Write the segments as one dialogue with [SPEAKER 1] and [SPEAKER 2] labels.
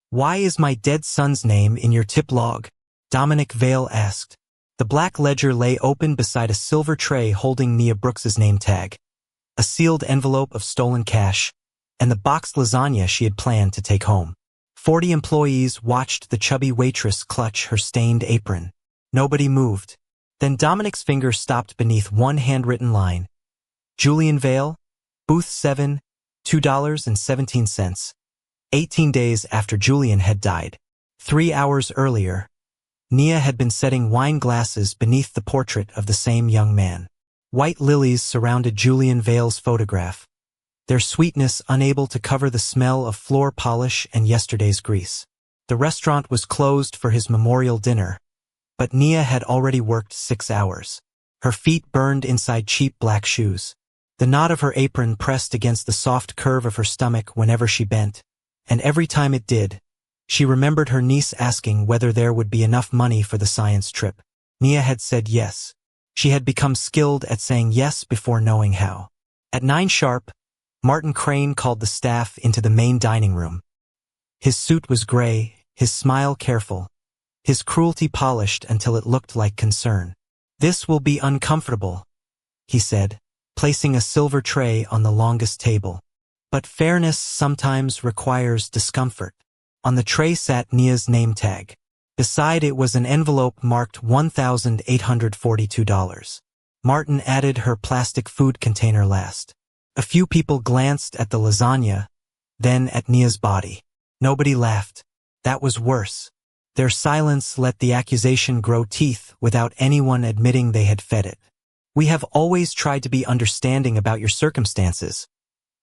[SPEAKER 1] "Why is my dead son's name in your tip log?" Dominic Vale asked. The black ledger lay open beside a silver tray holding Nia Brooks's name tag, a sealed envelope of stolen cash, and the boxed lasagna she had planned to take home. 40 employees watched the chubby waitress clutch her stained apron. Nobody moved. Then Dominic's finger stopped beneath one handwritten line. Julian Vale, Booth 7, $2.17. 18 days after Julian had died. 3 hours earlier, Nia had been setting wine glasses beneath the portrait of the same young man. White lilies surrounded Julian Vale's photograph, their sweetness unable to cover the smell of floor polish and yesterday's grease. The restaurant was closed for his memorial dinner, but Nia had already worked 6 hours. Her feet burned inside cheap black shoes. The knot of her apron pressed against the soft curve of her stomach whenever she bent, and every time it did, she remembered her niece asking whether there would be enough money for the science trip. Nia had said yes. She had become skilled at saying yes before knowing how. At 9 sharp, Martin Crane called the staff into the main dining room. His suit was gray, his smile careful, his cruelty polished until it looked like concern. "This will be uncomfortable," he said, placing a silver tray on the longest table. "But fairness sometimes requires discomfort." On the tray sat Nia's name tag. Beside it was an envelope marked $1,842. Martin added her plastic food container last. A few people glanced at the lasagna, then at Nia's body. Nobody laughed. That was worse. Their silence let the accusation grow teeth without anyone admitting they had fed it. "We have always tried to be understanding about your circumstances,"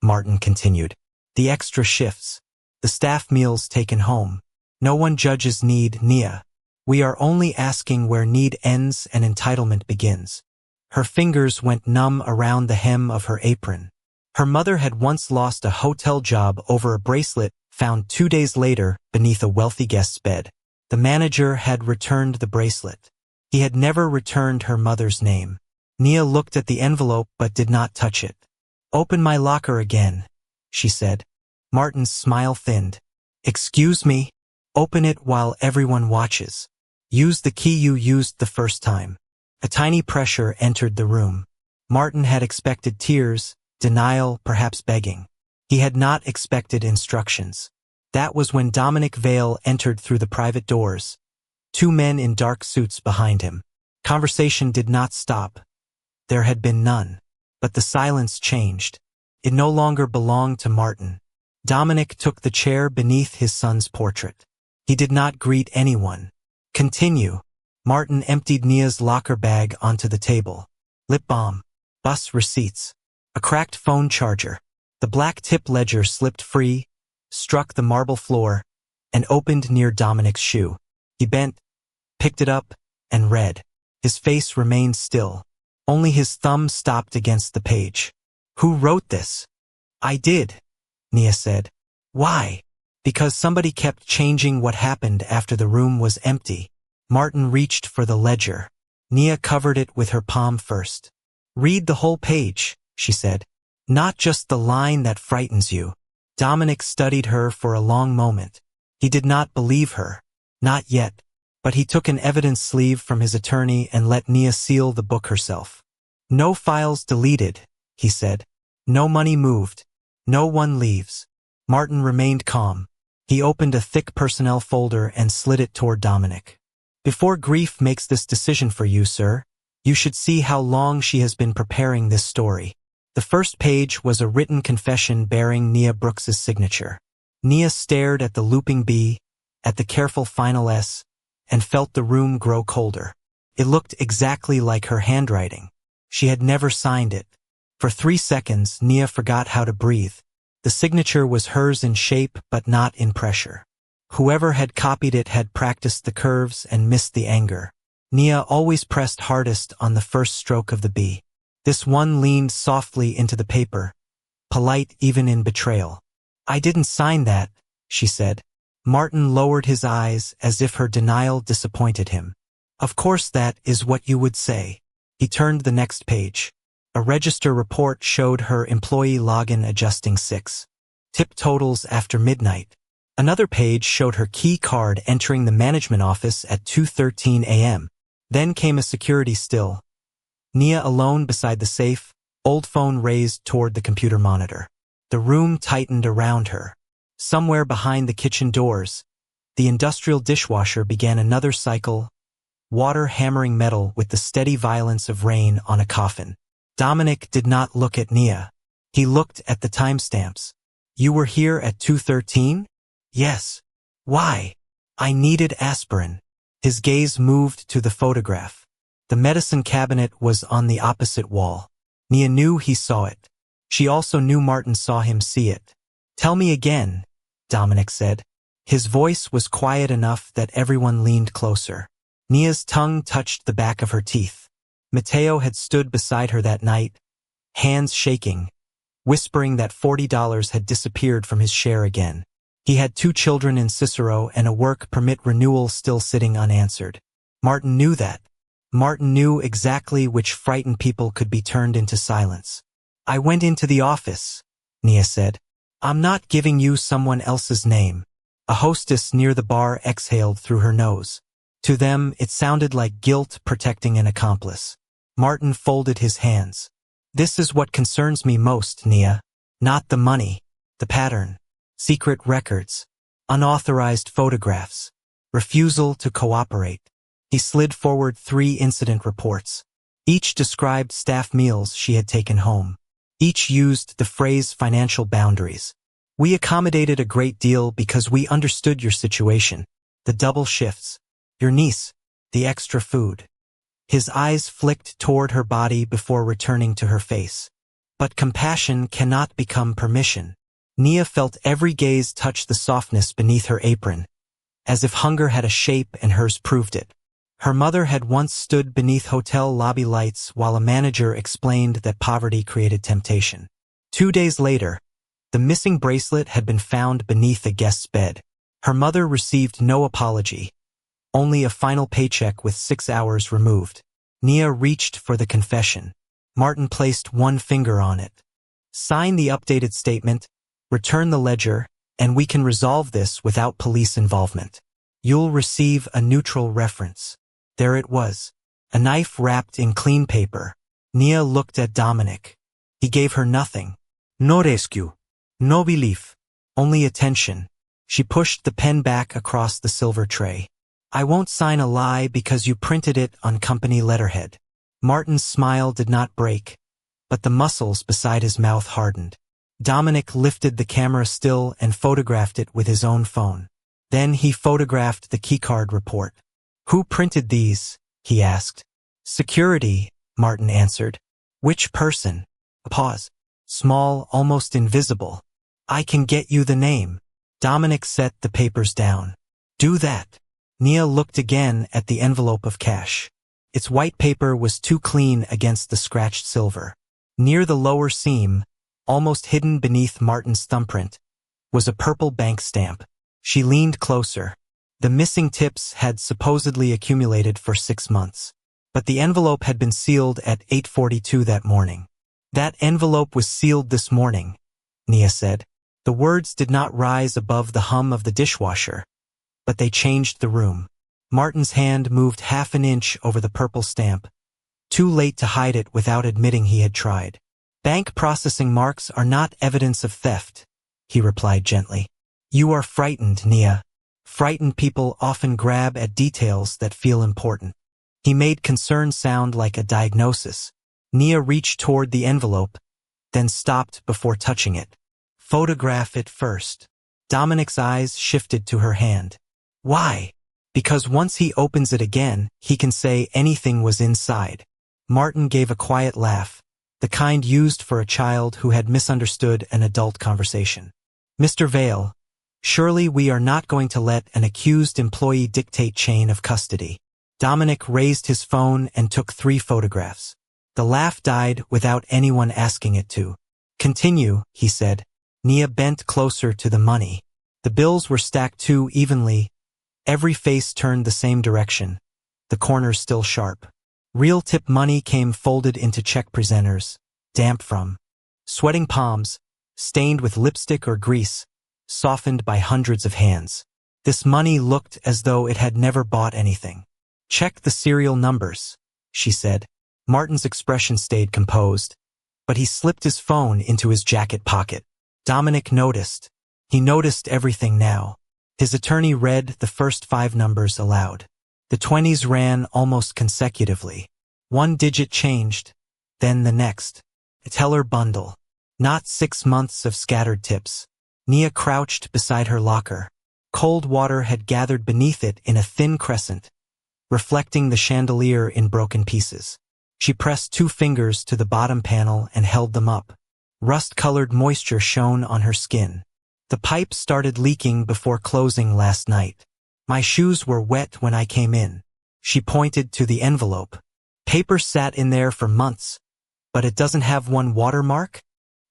[SPEAKER 1] Martin continued. "The extra shifts, the staff meals taken home. No one judges need, Nia. We are only asking where need ends and entitlement begins." Her fingers went numb around the hem of her apron. Her mother had once lost a hotel job over a bracelet found 2 days later beneath a wealthy guest's bed. The manager had returned the bracelet. He had never returned her mother's name. Nia looked at the envelope but did not touch it. "Open my locker again," she said. Martin's smile thinned. "Excuse me? Open it while everyone watches. Use the key you used the first time." A tiny pressure entered the room. Martin had expected tears, denial, perhaps begging. He had not expected instructions. That was when Dominic Vale entered through the private doors, 2 men in dark suits behind him. Conversation did not stop. There had been none. But the silence changed. It no longer belonged to Martin. Dominic took the chair beneath his son's portrait. He did not greet anyone. "Continue." Martin emptied Nia's locker bag onto the table. Lip balm, bus receipts, a cracked phone charger. The black tip ledger slipped free, struck the marble floor, and opened near Dominic's shoe. He bent, picked it up, and read. His face remained still. Only his thumb stopped against the page. "Who wrote this?" "I did," Nia said. "Why?" "Because somebody kept changing what happened after the room was empty." Martin reached for the ledger. Nia covered it with her palm first. "Read the whole page," she said. "Not just the line that frightens you." Dominic studied her for a long moment. He did not believe her. Not yet. But he took an evidence sleeve from his attorney and let Nia seal the book herself. "No files deleted," he said. "No money moved. No one leaves." Martin remained calm. He opened a thick personnel folder and slid it toward Dominic. "Before grief makes this decision for you, sir, you should see how long she has been preparing this story." The first page was a written confession bearing Nia Brooks's signature. Nia stared at the looping B, at the careful final S, and felt the room grow colder. It looked exactly like her handwriting. She had never signed it. For 3 seconds, Nia forgot how to breathe. The signature was hers in shape but not in pressure. Whoever had copied it had practiced the curves and missed the anger. Nia always pressed hardest on the first stroke of the B. This one leaned softly into the paper, polite even in betrayal. "I didn't sign that," she said. Martin lowered his eyes as if her denial disappointed him. "Of course that is what you would say." He turned the next page. A register report showed her employee login adjusting 6 tip totals after midnight. Another page showed her key card entering the management office at 2:13 a.m. Then came a security still. Nia alone beside the safe, old phone raised toward the computer monitor. The room tightened around her. Somewhere behind the kitchen doors, the industrial dishwasher began another cycle, water hammering metal with the steady violence of rain on a coffin. Dominic did not look at Nia. He looked at the timestamps. You were here at 2:13? Yes. Why? I needed aspirin. His gaze moved to the photograph. The medicine cabinet was on the opposite wall. Nia knew he saw it. She also knew Martin saw him see it. Tell me again, Dominic said. His voice was quiet enough that everyone leaned closer. Nia's tongue touched the back of her teeth. Mateo had stood beside her that night, hands shaking, whispering that $40 had disappeared from his share again. He had 2 children in Cicero and a work permit renewal still sitting unanswered. Martin knew that. Martin knew exactly which frightened people could be turned into silence. I went into the office, Nia said. I'm not giving you someone else's name. A hostess near the bar exhaled through her nose. To them, it sounded like guilt protecting an accomplice. Martin folded his hands. This is what concerns me most, Nia. Not the money, the pattern. Secret records, unauthorized photographs, refusal to cooperate. He slid forward 3 incident reports. Each described staff meals she had taken home. Each used the phrase financial boundaries. We accommodated a great deal because we understood your situation. The double shifts. Your niece. The extra food. His eyes flicked toward her body before returning to her face. But compassion cannot become permission. Nia felt every gaze touch the softness beneath her apron, as if hunger had a shape and hers proved it. Her mother had once stood beneath hotel lobby lights while a manager explained that poverty created temptation. 2 days later, the missing bracelet had been found beneath a guest's bed. Her mother received no apology, only a final paycheck with 6 hours removed. Nia reached for the confession. Martin placed one finger on it. Sign the updated statement, return the ledger, and we can resolve this without police involvement. You'll receive a neutral reference. There it was, a knife wrapped in clean paper. Nia looked at Dominic. He gave her nothing. No rescue. No belief. Only attention. She pushed the pen back across the silver tray. I won't sign a lie because you printed it on company letterhead. Martin's smile did not break, but the muscles beside his mouth hardened. Dominic lifted the camera still and photographed it with his own phone. Then he photographed the keycard report. Who printed these? He asked. Security, Martin answered. Which person? A pause. Small, almost invisible. I can get you the name. Dominic set the papers down. Do that. Nia looked again at the envelope of cash. Its white paper was too clean against the scratched silver. Near the lower seam, almost hidden beneath Martin's thumbprint, was a purple bank stamp. She leaned closer. The missing tips had supposedly accumulated for 6 months. But the envelope had been sealed at 8:42 that morning. That envelope was sealed this morning, Nia said. The words did not rise above the hum of the dishwasher, but they changed the room. Martin's hand moved half an inch over the purple stamp, too late to hide it without admitting he had tried. Bank processing marks are not evidence of theft, he replied gently. You are frightened, Nia. Frightened people often grab at details that feel important. He made concern sound like a diagnosis. Nia reached toward the envelope, then stopped before touching it. Photograph it first. Dominic's eyes shifted to her hand. Why? Because once he opens it again, he can say anything was inside. Martin gave a quiet laugh, the kind used for a child who had misunderstood an adult conversation. Mr. Vale, surely we are not going to let an accused employee dictate chain of custody. Dominic raised his phone and took 3 photographs. The laugh died without anyone asking it to. Continue, he said. Nia bent closer to the money. The bills were stacked too evenly. Every face turned the same direction, the corners still sharp. Real tip money came folded into check presenters, damp from sweating palms, stained with lipstick or grease. softened by hundreds of hands. This money looked as though it had never bought anything. "Check the serial numbers," she said. Martin's expression stayed composed, but he slipped his phone into his jacket pocket. Dominic noticed. He noticed everything now. His attorney read the first 5 numbers aloud. The 20s ran almost consecutively. One digit changed, then the next. A teller bundle. Not 6 months of scattered tips. Nia crouched beside her locker. Cold water had gathered beneath it in a thin crescent, reflecting the chandelier in broken pieces. She pressed 2 fingers to the bottom panel and held them up. Rust-colored moisture shone on her skin. "The pipe started leaking before closing last night. My shoes were wet when I came in." She pointed to the envelope. "Paper sat in there for months, but it doesn't have one watermark?"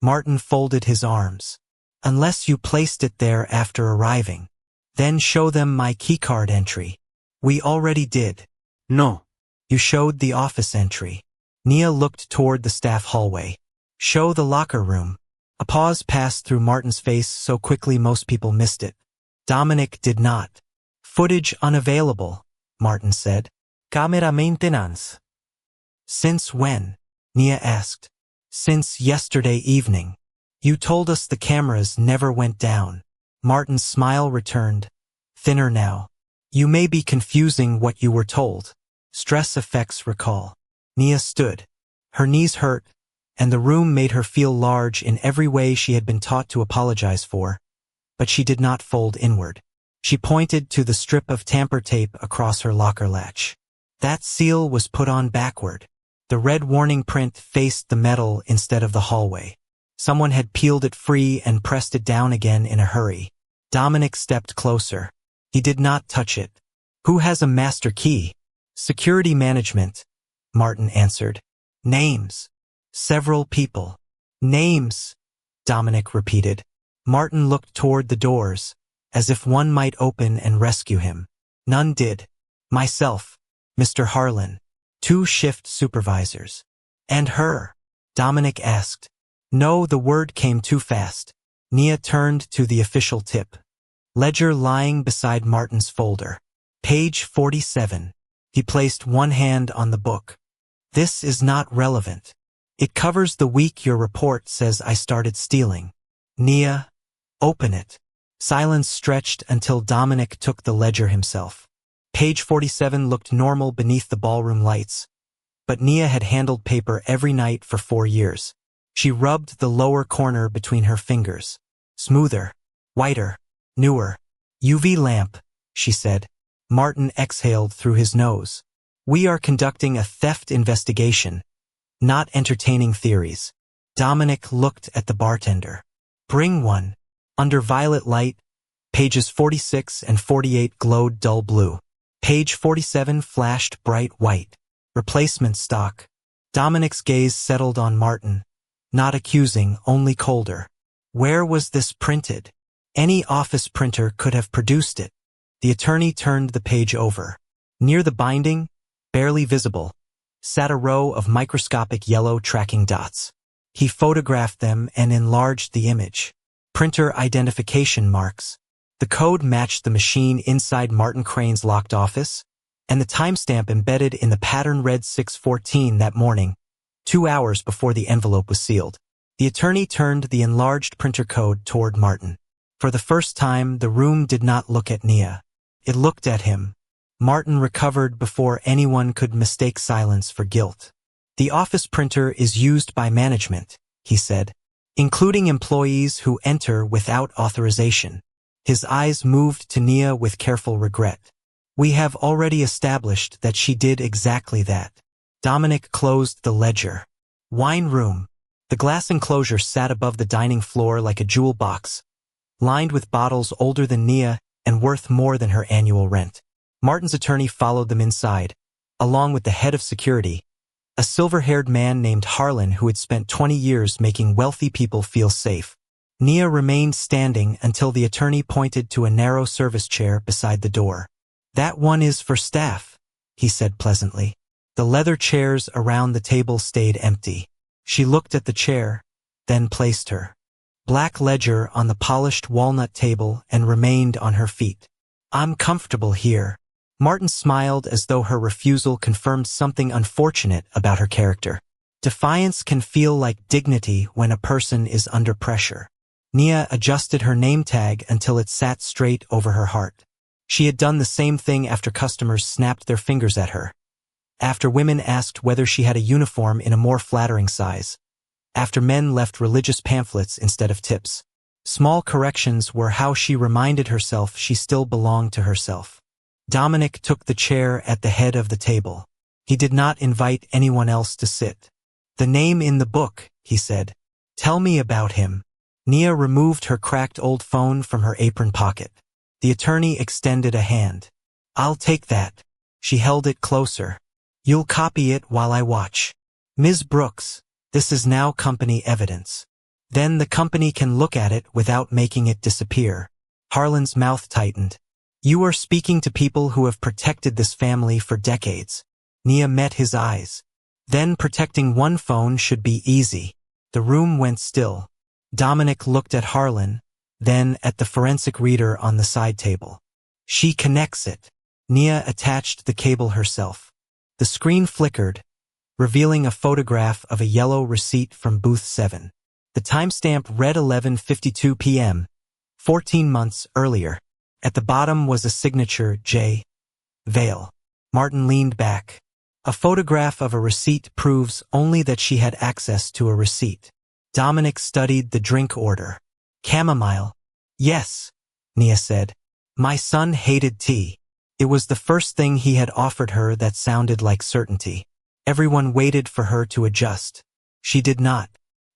[SPEAKER 1] Martin folded his arms. "Unless you placed it there after arriving. Then show them my keycard entry." "We already did." "No. You showed the office entry." Nia looked toward the staff hallway. "Show the locker room." A pause passed through Martin's face so quickly most people missed it. Dominic did not. "Footage unavailable," Martin said. "Camera maintenance." "Since when?" Nia asked. "Since yesterday evening. You told us the cameras never went down." Martin's smile returned, thinner now. "You may be confusing what you were told. Stress affects recall." Nia stood. Her knees hurt, and the room made her feel large in every way she had been taught to apologize for, but she did not fold inward. She pointed to the strip of tamper tape across her locker latch. That seal was put on backward. The red warning print faced the metal instead of the hallway. Someone had peeled it free and pressed it down again in a hurry. Dominic stepped closer. He did not touch it. "Who has a master key?" "Security management," Martin answered. "Names." "Several people." "Names," Dominic repeated. Martin looked toward the doors, as if one might open and rescue him. None did. "Myself, Mr. Harlan, 2 shift supervisors." "And her?" Dominic asked. No, the word came too fast. Nia turned to the official tip. Ledger lying beside Martin's folder. Page 47. He placed one hand on the book. "This is not relevant. It covers the week your report says I started stealing." "Nia, open it." Silence stretched until Dominic took the ledger himself. Page 47 looked normal beneath the ballroom lights, but Nia had handled paper every night for 4 years. She rubbed the lower corner between her fingers. Smoother, whiter, newer. "UV lamp," she said. Martin exhaled through his nose. "We are conducting a theft investigation, not entertaining theories." Dominic looked at the bartender. "Bring one." Under violet light, pages 46 and 48 glowed dull blue. Page 47 flashed bright white. Replacement stock. Dominic's gaze settled on Martin, not accusing, only colder. Where was this printed? Any office printer could have produced it. The attorney turned the page over. Near the binding, barely visible, sat a row of microscopic yellow tracking dots. He photographed them and enlarged the image. Printer identification marks. The code matched the machine inside Martin Crane's locked office, and the timestamp embedded in the pattern read 6:14 that morning, 2 hours before the envelope was sealed. The attorney turned the enlarged printer code toward Martin. For the first time, the room did not look at Nia. It looked at him. Martin recovered before anyone could mistake silence for guilt. "The office printer is used by management," he said, "including employees who enter without authorization." His eyes moved to Nia with careful regret. "We have already established that she did exactly that." Dominic closed the ledger. Wine room. The glass enclosure sat above the dining floor like a jewel box, lined with bottles older than Nia and worth more than her annual rent. Martin's attorney followed them inside, along with the head of security, a silver-haired man named Harlan who had spent 20 years making wealthy people feel safe. Nia remained standing until the attorney pointed to a narrow service chair beside the door. "That one is for staff," he said pleasantly. The leather chairs around the table stayed empty. She looked at the chair, then placed her. black ledger on the polished walnut table, and remained on her feet. "I'm comfortable here." Martin smiled as though her refusal confirmed something unfortunate about her character. Defiance can feel like dignity when a person is under pressure. Nia adjusted her name tag until it sat straight over her heart. She had done the same thing after customers snapped their fingers at her, after women asked whether she had a uniform in a more flattering size, after men left religious pamphlets instead of tips. Small corrections were how she reminded herself she still belonged to herself. Dominic took the chair at the head of the table. He did not invite anyone else to sit. "The name in the book," he said. "Tell me about him." Nia removed her cracked old phone from her apron pocket. The attorney extended a hand. "I'll take that." She held it closer. "You'll copy it while I watch." "Ms. Brooks, this is now company evidence. Then the company can look at it without making it disappear." Harlan's mouth tightened. "You are speaking to people who have protected this family for decades." Nia met his eyes. "Then protecting one phone should be easy." The room went still. Dominic looked at Harlan, then at the forensic reader on the side table. "She connects it." Nia attached the cable herself. The screen flickered, revealing a photograph of a yellow receipt from booth 7. The timestamp read 11:52 p.m., 14 months earlier. At the bottom was a signature, J. Vale. Martin leaned back. A photograph of a receipt proves only that she had access to a receipt. Dominic studied the drink order. "Chamomile." "Yes," Nia said. "My son hated tea." It was the first thing he had offered her that sounded like certainty. Everyone waited for her to adjust. She did not.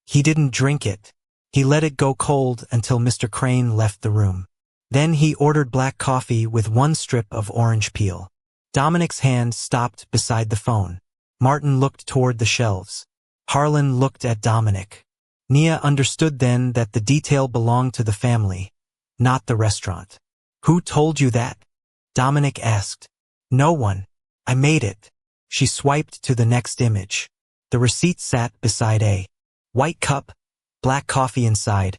[SPEAKER 1] He didn't drink it. He let it go cold until Mr. Crane left the room. Then he ordered black coffee with 1 strip of orange peel. Dominic's hand stopped beside the phone. Martin looked toward the shelves. Harlan looked at Dominic. Nia understood then that the detail belonged to the family, not the restaurant. "Who told you that?" Dominic asked. "No one. I made it." She swiped to the next image. The receipt sat beside a white cup, black coffee inside,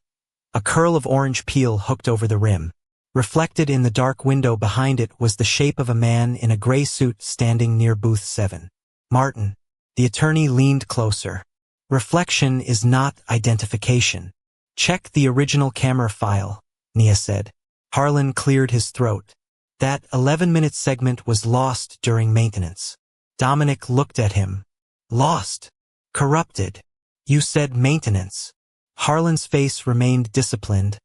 [SPEAKER 1] a curl of orange peel hooked over the rim. Reflected in the dark window behind it was the shape of a man in a gray suit standing near booth 7. "Martin." The attorney leaned closer. "Reflection is not identification. Check the original camera file," Nia said. Harlan cleared his throat. "That 11-minute segment was lost during maintenance." Dominic looked at him. "Lost? Corrupted? You said maintenance." Harlan's face remained disciplined,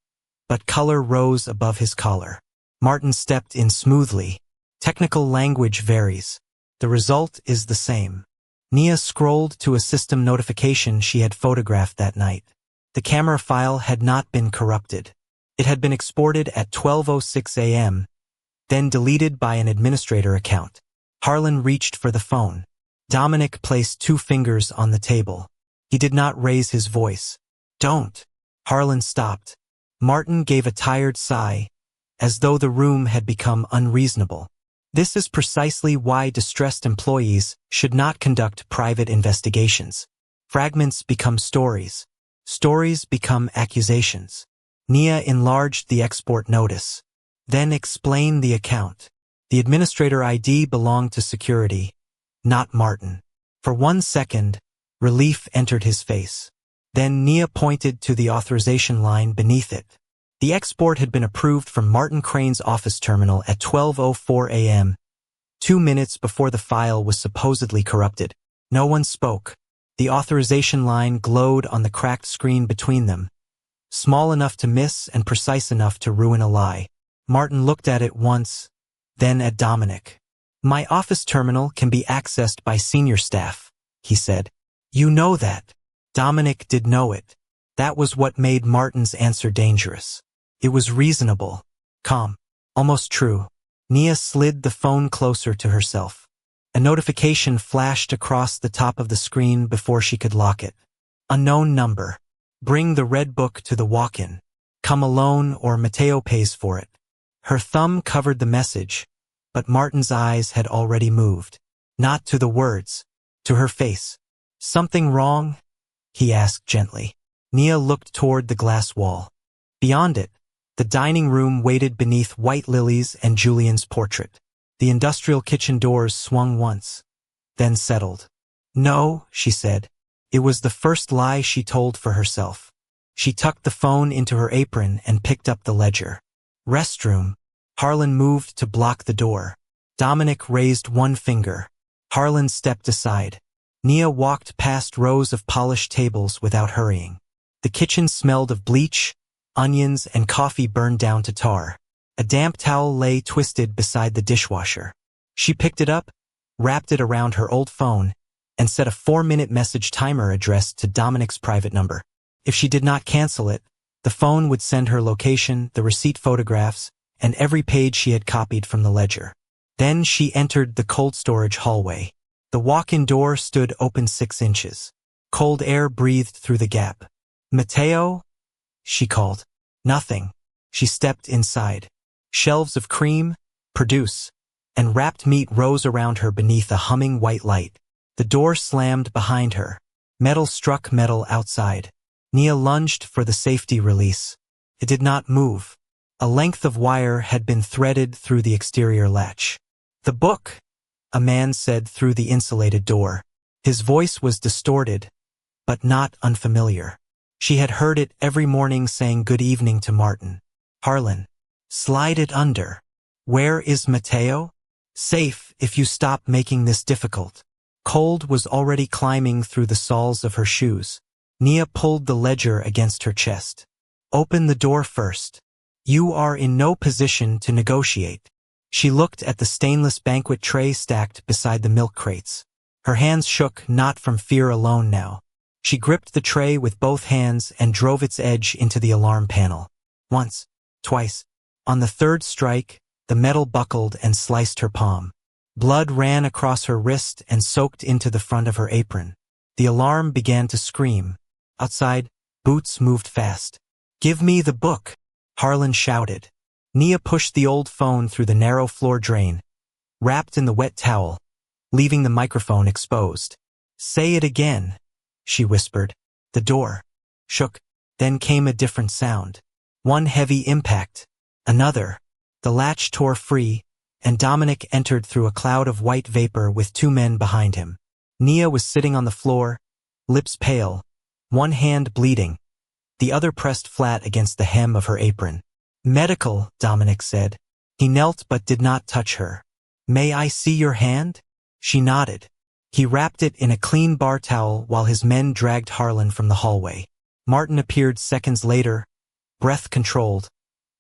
[SPEAKER 1] but color rose above his collar. Martin stepped in smoothly. "Technical language varies. The result is the same." Nia scrolled to a system notification she had photographed that night. The camera file had not been corrupted. It had been exported at 12:06 a.m., then deleted by an administrator account. Harlan reached for the phone. Dominic placed 2 fingers on the table. He did not raise his voice. "Don't." Harlan stopped. Martin gave a tired sigh, as though the room had become unreasonable. This is precisely why distressed employees should not conduct private investigations. Fragments become stories. Stories become accusations. Nia enlarged the export notice. "Then explain the account." The administrator ID belonged to security, not Martin. For 1 second, relief entered his face. Then Nia pointed to the authorization line beneath it. The export had been approved from Martin Crane's office terminal at 12:04 a.m., 2 minutes before the file was supposedly corrupted. No one spoke. The authorization line glowed on the cracked screen between them, small enough to miss and precise enough to ruin a lie. Martin looked at it once, then at Dominic. "My office terminal can be accessed by senior staff," he said. "You know that." Dominic did know it. That was what made Martin's answer dangerous. It was reasonable, calm, almost true. Nia slid the phone closer to herself. A notification flashed across the top of the screen before she could lock it. "Unknown number. Bring the red book to the walk-in. Come alone or Mateo pays for it." Her thumb covered the message, but Martin's eyes had already moved. Not to the words, to her face. "Something wrong?" he asked gently. Nia looked toward the glass wall. Beyond it, the dining room waited beneath white lilies and Julian's portrait. The industrial kitchen doors swung once, then settled. No, she said. It was the first lie she told for herself. She tucked the phone into her apron and picked up the ledger. Restroom. Harlan moved to block the door. Dominic raised one finger. Harlan stepped aside. Nia walked past rows of polished tables without hurrying. The kitchen smelled of bleach, onions, and coffee burned down to tar. A damp towel lay twisted beside the dishwasher. She picked it up, wrapped it around her old phone, and set a 4-minute message timer addressed to Dominic's private number. If she did not cancel it, the phone would send her location, the receipt photographs, and every page she had copied from the ledger. Then she entered the cold storage hallway. The walk-in door stood open 6 inches. Cold air breathed through the gap. "Mateo?" she called. Nothing. She stepped inside. Shelves of cream, produce, and wrapped meat rose around her beneath a humming white light. The door slammed behind her. Metal struck metal outside. Nia lunged for the safety release. It did not move. A length of wire had been threaded through the exterior latch. "The book," a man said through the insulated door. His voice was distorted, but not unfamiliar. She had heard it every morning saying good evening to Martin. "Harlan, slide it under." "Where is Mateo?" "Safe if you stop making this difficult." Cold was already climbing through the soles of her shoes. Nia pulled the ledger against her chest. "Open the door first. You are in no position to negotiate." She looked at the stainless banquet tray stacked beside the milk crates. Her hands shook, not from fear alone now. She gripped the tray with both hands and drove its edge into the alarm panel. Once, twice. On the third strike, the metal buckled and sliced her palm. Blood ran across her wrist and soaked into the front of her apron. The alarm began to scream. Outside, boots moved fast. "Give me the book," Harlan shouted. Nia pushed the old phone through the narrow floor drain, wrapped in the wet towel, leaving the microphone exposed. "Say it again," she whispered. The door shook. Then came a different sound. One heavy impact. Another. The latch tore free, and Dominic entered through a cloud of white vapor with 2 men behind him. Nia was sitting on the floor, lips pale, one hand bleeding, the other pressed flat against the hem of her apron. "Medical," Dominic said. He knelt but did not touch her. "May I see your hand?" She nodded. He wrapped it in a clean bar towel while his men dragged Harlan from the hallway. Martin appeared seconds later, breath controlled,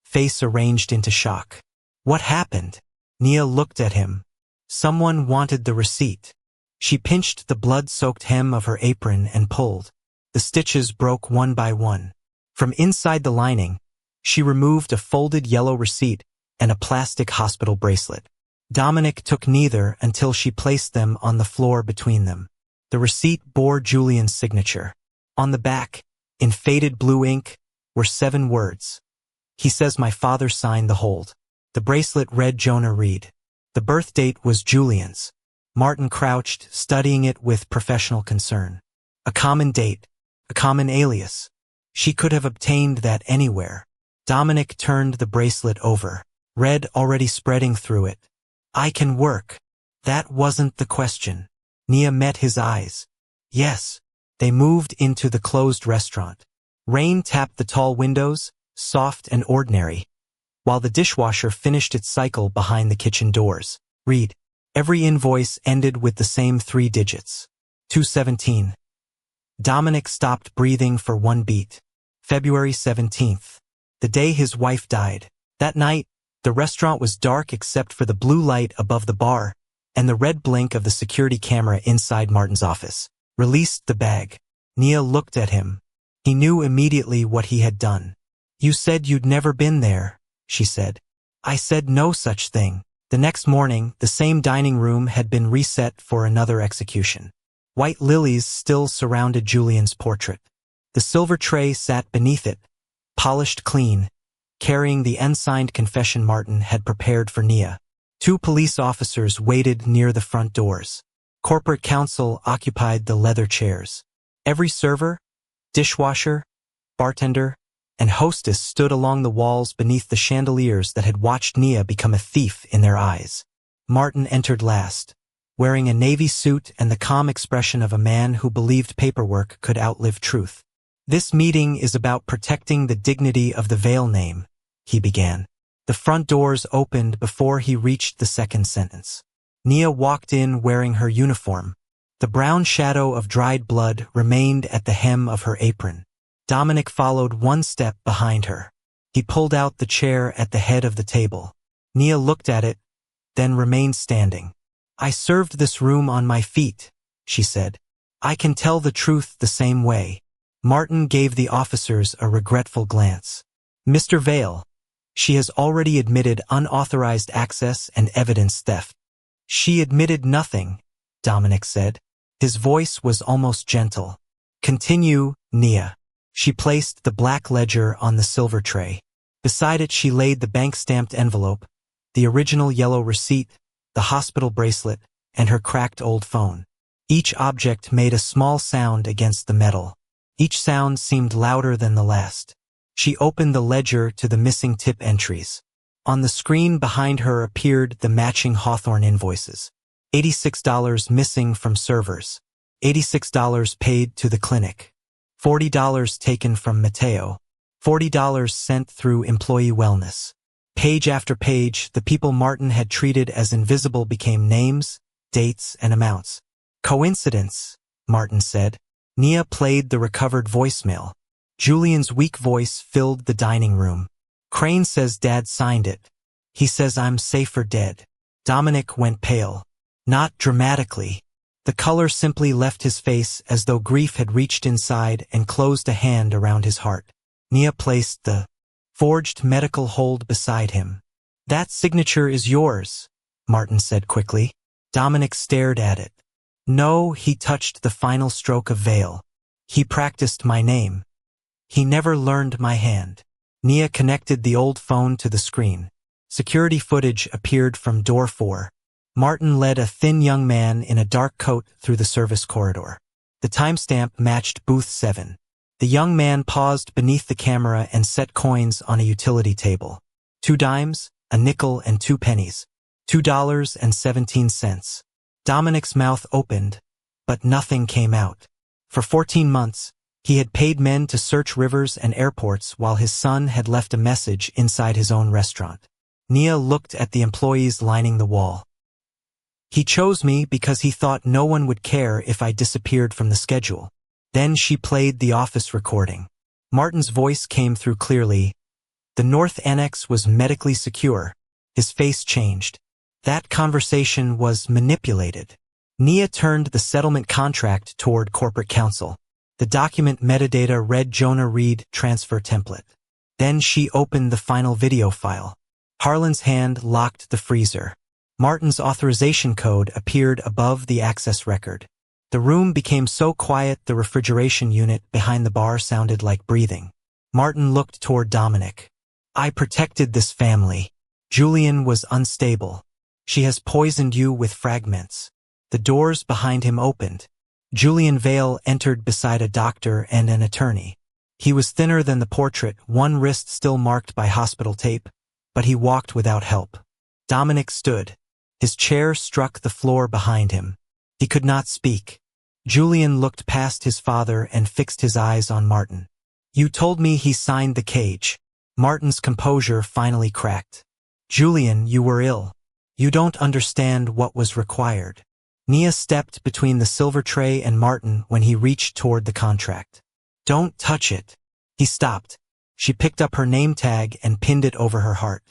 [SPEAKER 1] face arranged into shock. "What happened?" Nia looked at him. "Someone wanted the receipt." She pinched the blood-soaked hem of her apron and pulled. The stitches broke one by one. From inside the lining, she removed a folded yellow receipt and a plastic hospital bracelet. Dominic took neither until she placed them on the floor between them. The receipt bore Julian's signature. On the back, in faded blue ink, were 7 words. "He says my father signed the hold." The bracelet read Jonah Reed. The birth date was Julian's. Martin crouched, studying it with professional concern. A common date, a common alias. She could have obtained that anywhere. Dominic turned the bracelet over, red already spreading through it. "I can work." That wasn't the question. Nia met his eyes. Yes. They moved into the closed restaurant. Rain tapped the tall windows, soft and ordinary, while the dishwasher finished its cycle behind the kitchen doors. Read. Every invoice ended with the same 3 digits. 217. Dominic stopped breathing for one beat. February 17th. The day his wife died. That night, the restaurant was dark except for the blue light above the bar and the red blink of the security camera inside Martin's office. Released the bag. Nia looked at him. He knew immediately what he had done. "You said you'd never been there," she said. "I said no such thing." The next morning, the same dining room had been reset for another execution. White lilies still surrounded Julian's portrait. The silver tray sat beneath it, polished clean, carrying the unsigned confession Martin had prepared for Nia. 2 police officers waited near the front doors. Corporate counsel occupied the leather chairs. Every server, dishwasher, bartender, and hostess stood along the walls beneath the chandeliers that had watched Nia become a thief in their eyes. Martin entered last, wearing a navy suit and the calm expression of a man who believed paperwork could outlive truth. "This meeting is about protecting the dignity of the Vale name," he began. The front doors opened before he reached the second sentence. Nia walked in wearing her uniform. The brown shadow of dried blood remained at the hem of her apron. Dominic followed one step behind her. He pulled out the chair at the head of the table. Nia looked at it, then remained standing. "I served this room on my feet," she said. "I can tell the truth the same way." Martin gave the officers a regretful glance. "Mr. Vale, she has already admitted unauthorized access and evidence theft." "She admitted nothing," Dominic said. His voice was almost gentle. "Continue, Nia." She placed the black ledger on the silver tray. Beside it she laid the bank-stamped envelope, the original yellow receipt, the hospital bracelet, and her cracked old phone. Each object made a small sound against the metal. Each sound seemed louder than the last. She opened the ledger to the missing tip entries. On the screen behind her appeared the matching Hawthorne invoices. $86 missing from servers. $86 paid to the clinic. $40 taken from Mateo. $40 sent through employee wellness. Page after page, the people Martin had treated as invisible became names, dates, and amounts. "Coincidence," Martin said. Nia played the recovered voicemail. Julian's weak voice filled the dining room. "Crane says Dad signed it. He says I'm safer dead." Dominic went pale. Not dramatically. The color simply left his face as though grief had reached inside and closed a hand around his heart. Nia placed the forged medical hold beside him. "That signature is yours," Martin said quickly. Dominic stared at it. "No," he touched the final stroke of Vale. "He practiced my name. He never learned my hand." Nia connected the old phone to the screen. Security footage appeared from door 4. Martin led a thin young man in a dark coat through the service corridor. The timestamp matched booth 7. The young man paused beneath the camera and set coins on a utility table. 2 dimes, a nickel, and 2 pennies. $2.17. Dominic's mouth opened, but nothing came out. For 14 months, he had paid men to search rivers and airports while his son had left a message inside his own restaurant. Nia looked at the employees lining the wall. "He chose me because he thought no one would care if I disappeared from the schedule." Then she played the office recording. Martin's voice came through clearly. "The North Annex was medically secure." His face changed. That conversation was manipulated. Nia turned the settlement contract toward corporate counsel. The document metadata read Jonah Reed transfer template. Then she opened the final video file. Harlan's hand locked the freezer. Martin's authorization code appeared above the access record. The room became so quiet the refrigeration unit behind the bar sounded like breathing. Martin looked toward Dominic. "I protected this family. Julian was unstable. She has poisoned you with fragments." The doors behind him opened. Julian Vale entered beside a doctor and an attorney. He was thinner than the portrait, one wrist still marked by hospital tape, but he walked without help. Dominic stood. His chair struck the floor behind him. He could not speak. Julian looked past his father and fixed his eyes on Martin. "You told me he signed the cage." Martin's composure finally cracked. "Julian, you were ill. You don't understand what was required." Nia stepped between the silver tray and Martin when he reached toward the contract. "Don't touch it." He stopped. She picked up her name tag and pinned it over her heart.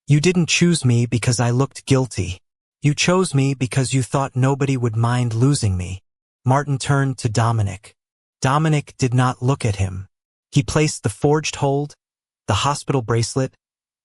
[SPEAKER 1] "You didn't choose me because I looked guilty. You chose me because you thought nobody would mind losing me." Martin turned to Dominic. Dominic did not look at him. He placed the forged hold, the hospital bracelet,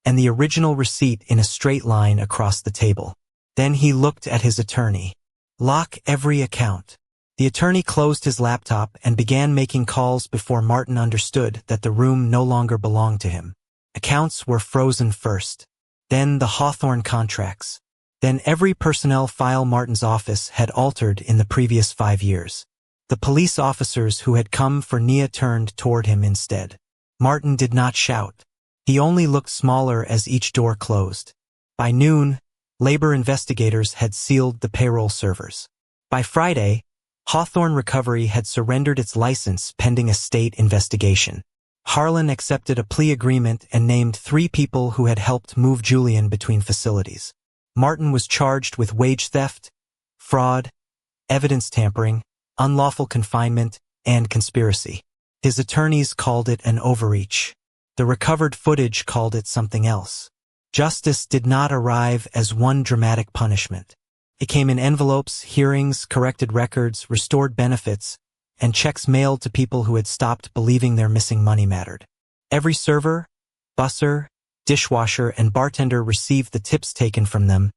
[SPEAKER 1] and the original receipt in a straight line across the table. Then he looked at his attorney. "Lock every account." The attorney closed his laptop and began making calls before Martin understood that the room no longer belonged to him. Accounts were frozen first. Then the Hawthorne contracts. Then every personnel file Martin's office had altered in the previous 5 years. The police officers who had come for Nia turned toward him instead. Martin did not shout. He only looked smaller as each door closed. By noon, labor investigators had sealed the payroll servers. By Friday, Hawthorne Recovery had surrendered its license pending a state investigation. Harlan accepted a plea agreement and named 3 people who had helped move Julian between facilities. Martin was charged with wage theft, fraud, evidence tampering, unlawful confinement, and conspiracy. His attorneys called it an overreach. The recovered footage called it something else. Justice did not arrive as one dramatic punishment. It came in envelopes, hearings, corrected records, restored benefits, and checks mailed to people who had stopped believing their missing money mattered. Every server, busser, dishwasher, and bartender received the tips taken from them,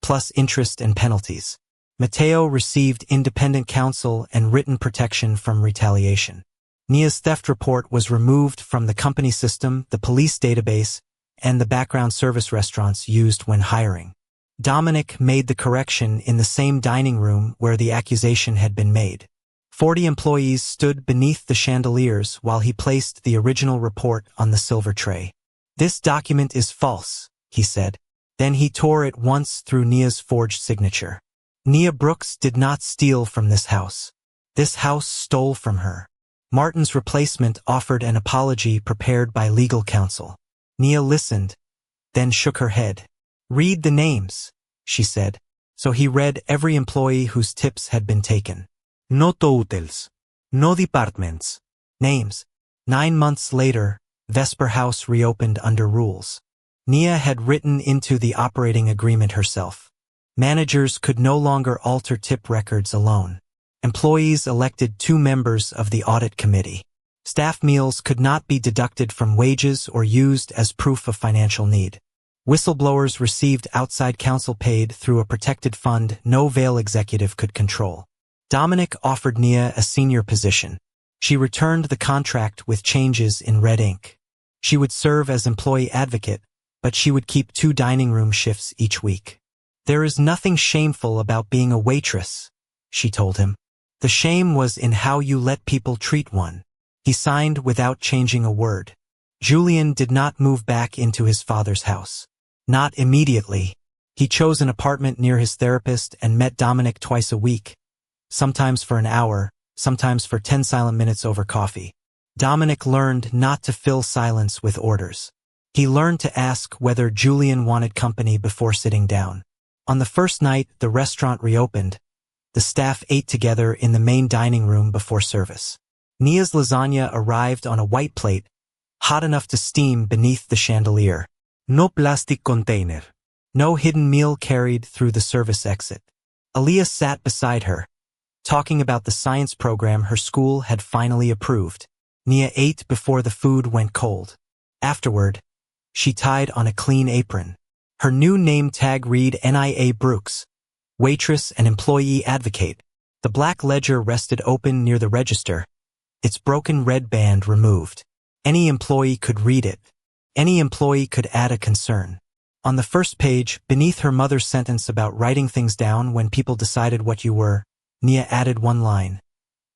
[SPEAKER 1] plus interest and penalties. Mateo received independent counsel and written protection from retaliation. Nia's theft report was removed from the company system, the police database, and the background service restaurants used when hiring. Dominic made the correction in the same dining room where the accusation had been made. 40 employees stood beneath the chandeliers while he placed the original report on the silver tray. "This document is false," he said. Then he tore it once through Nia's forged signature. Nia Brooks did not steal from this house. This house stole from her. Martin's replacement offered an apology prepared by legal counsel. Nia listened, then shook her head. "Read the names," she said. So he read every employee whose tips had been taken. "No totals. No departments. Names." 9 months later, Vesper House reopened under rules. Nia had written into the operating agreement herself. Managers could no longer alter tip records alone. Employees elected 2 members of the audit committee. Staff meals could not be deducted from wages or used as proof of financial need. Whistleblowers received outside counsel paid through a protected fund no Vail executive could control. Dominic offered Nia a senior position. She returned the contract with changes in red ink. She would serve as employee advocate, but she would keep 2 dining room shifts each week. "There is nothing shameful about being a waitress," she told him. "The shame was in how you let people treat one." He signed without changing a word. Julian did not move back into his father's house. Not immediately. He chose an apartment near his therapist and met Dominic twice a week, sometimes for an hour, sometimes for 10 silent minutes over coffee. Dominic learned not to fill silence with orders. He learned to ask whether Julian wanted company before sitting down. On the first night the restaurant reopened, the staff ate together in the main dining room before service. Nia's lasagna arrived on a white plate, hot enough to steam beneath the chandelier. No plastic container. No hidden meal carried through the service exit. Aaliyah sat beside her, talking about the science program her school had finally approved. Nia ate before the food went cold. Afterward, she tied on a clean apron. Her new name tag read Nia Brooks, waitress and employee advocate. The black ledger rested open near the register, its broken red band removed. Any employee could read it. Any employee could add a concern. On the first page, beneath her mother's sentence about writing things down when people decided what you were, Nia added one line.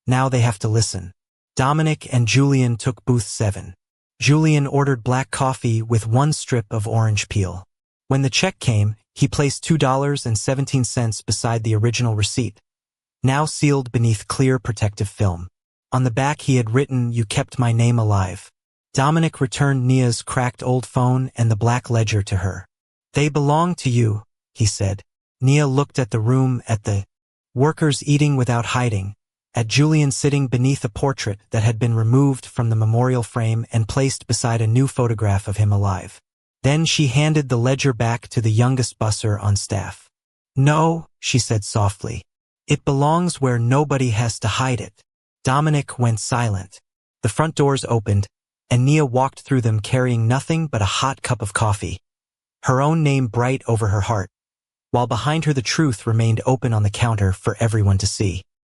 [SPEAKER 1] "Now they have to listen." Dominic and Julian took booth 7. Julian ordered black coffee with 1 strip of orange peel. When the check came, he placed $2.17 beside the original receipt, now sealed beneath clear protective film. On the back he had written, "You kept my name alive." Dominic returned Nia's cracked old phone and the black ledger to her. "They belong to you," he said. Nia looked at the room, at the workers eating without hiding, at Julian sitting beneath a portrait that had been removed from the memorial frame and placed beside a new photograph of him alive. Then she handed the ledger back to the youngest busser on staff. "No," she said softly. "It belongs where nobody has to hide it." Dominic went silent. The front doors opened, and Nia walked through them carrying nothing but a hot cup of coffee, her own name bright over her heart, while behind her the truth remained open on the counter for everyone to see.